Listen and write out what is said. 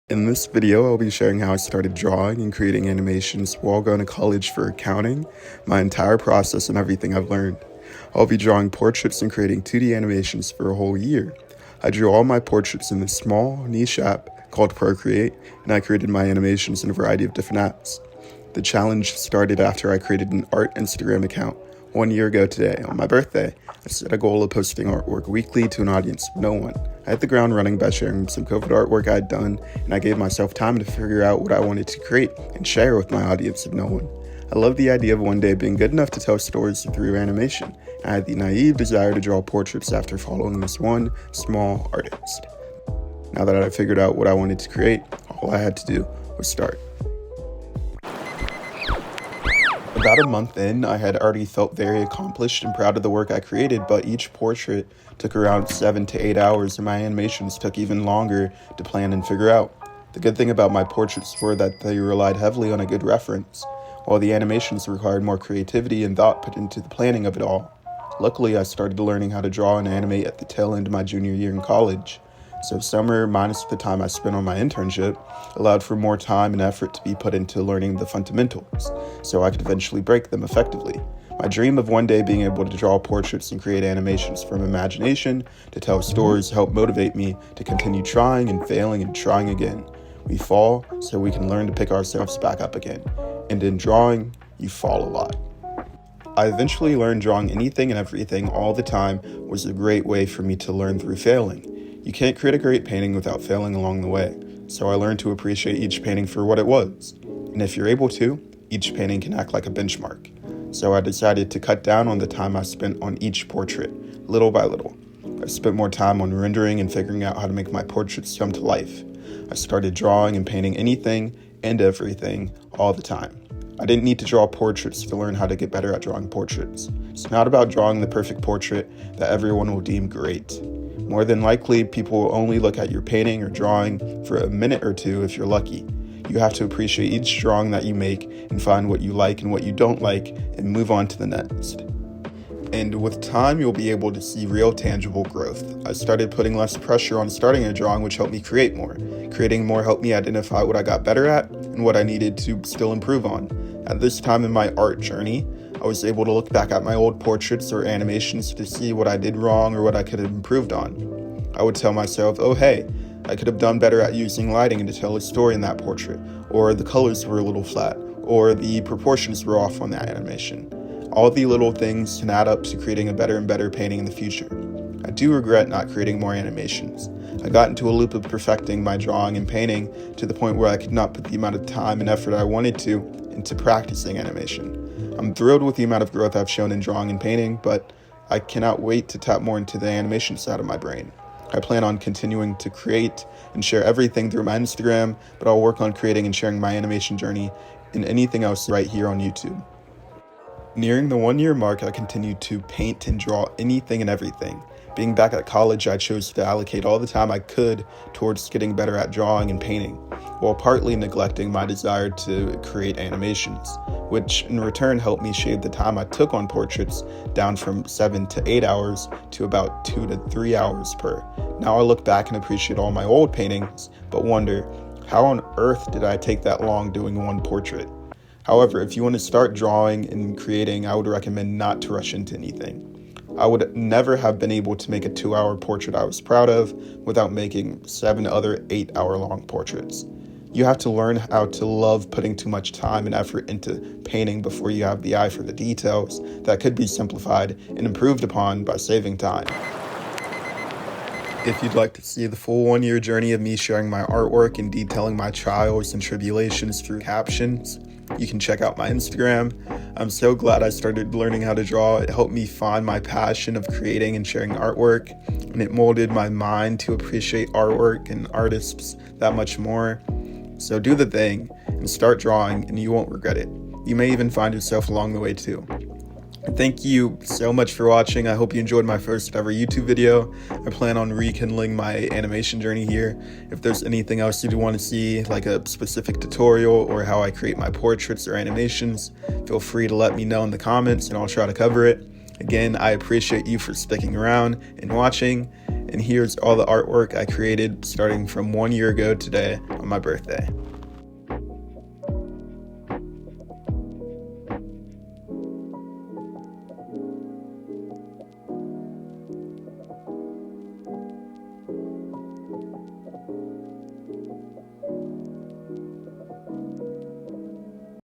In this video, I'll be sharing how I started drawing and creating animations while going to college for accounting, my entire process and everything I've learned. I'll be drawing portraits and creating 2D animations for a whole year. I drew all my portraits in this small, niche app called Procreate, and I created my animations in a variety of different apps. The challenge started after I created an art Instagram account 1 year ago today, on my birthday. I set a goal of posting artwork weekly to an audience of no one. I hit the ground running by sharing some COVID artwork I'd done, and I gave myself time to figure out what I wanted to create and share with my audience of no one. I love the idea of one day being good enough to tell stories through animation. I had the naive desire to draw portraits after following this one small artist. Now that I figured out what I wanted to create, all I had to do was start. About a month in, I had already felt very accomplished and proud of the work I created, but each portrait took around 7 to 8 hours, and my animations took even longer to plan and figure out. The good thing about my portraits were that they relied heavily on a good reference, while the animations required more creativity and thought put into the planning of it all. Luckily, I started learning how to draw and animate at the tail end of my junior year in college. So summer, minus the time I spent on my internship, allowed for more time and effort to be put into learning the fundamentals, so I could eventually break them effectively. My dream of one day being able to draw portraits and create animations from imagination to tell stories helped motivate me to continue trying and failing and trying again. We fall so we can learn to pick ourselves back up again. And in drawing, you fall a lot. I eventually learned drawing anything and everything all the time was a great way for me to learn through failing. You can't create a great painting without failing along the way, so I learned to appreciate each painting for what it was. And if you're able to, each painting can act like a benchmark. So I decided to cut down on the time I spent on each portrait, little by little. I spent more time on rendering and figuring out how to make my portraits come to life. I started drawing and painting anything and everything all the time. I didn't need to draw portraits to learn how to get better at drawing portraits. It's not about drawing the perfect portrait that everyone will deem great. More than likely, people will only look at your painting or drawing for a minute or two if you're lucky. You have to appreciate each drawing that you make and find what you like and what you don't like and move on to the next. And with time, you'll be able to see real tangible growth. I started putting less pressure on starting a drawing, which helped me create more. Creating more helped me identify what I got better at and what I needed to still improve on. At this time in my art journey, I was able to look back at my old portraits or animations to see what I did wrong or what I could have improved on. I would tell myself, oh hey, I could have done better at using lighting to tell a story in that portrait, or the colors were a little flat, or the proportions were off on that animation. All the little things can add up to creating a better and better painting in the future. I do regret not creating more animations. I got into a loop of perfecting my drawing and painting to the point where I could not put the amount of time and effort I wanted to into practicing animation. I'm thrilled with the amount of growth I've shown in drawing and painting, but I cannot wait to tap more into the animation side of my brain. I plan on continuing to create and share everything through my Instagram, but I'll work on creating and sharing my animation journey and anything else right here on YouTube. Nearing the 1 year mark, I continued to paint and draw anything and everything. Being back at college, I chose to allocate all the time I could towards getting better at drawing and painting, while partly neglecting my desire to create animations, which in return helped me shave the time I took on portraits down from 7 to 8 hours to about 2 to 3 hours per. Now I look back and appreciate all my old paintings, but wonder, how on earth did I take that long doing one portrait? However, if you want to start drawing and creating, I would recommend not to rush into anything. I would never have been able to make a 2-hour portrait I was proud of without making 7 other 8-hour-long portraits. You have to learn how to love putting too much time and effort into painting before you have the eye for the details that could be simplified and improved upon by saving time. If you'd like to see the full 1 year journey of me sharing my artwork and detailing my trials and tribulations through captions, you can check out my Instagram. I'm so glad I started learning how to draw. It helped me find my passion of creating and sharing artwork, and it molded my mind to appreciate artwork and artists that much more. So do the thing and start drawing, and you won't regret it. You may even find yourself along the way too. Thank you so much for watching. I hope you enjoyed my first ever YouTube video. I plan on rekindling my animation journey here. If there's anything else you'd want to see, like a specific tutorial or how I create my portraits or animations, feel free to let me know in the comments and I'll try to cover it. Again, I appreciate you for sticking around and watching, and here's all the artwork I created starting from 1 year ago today on my birthday.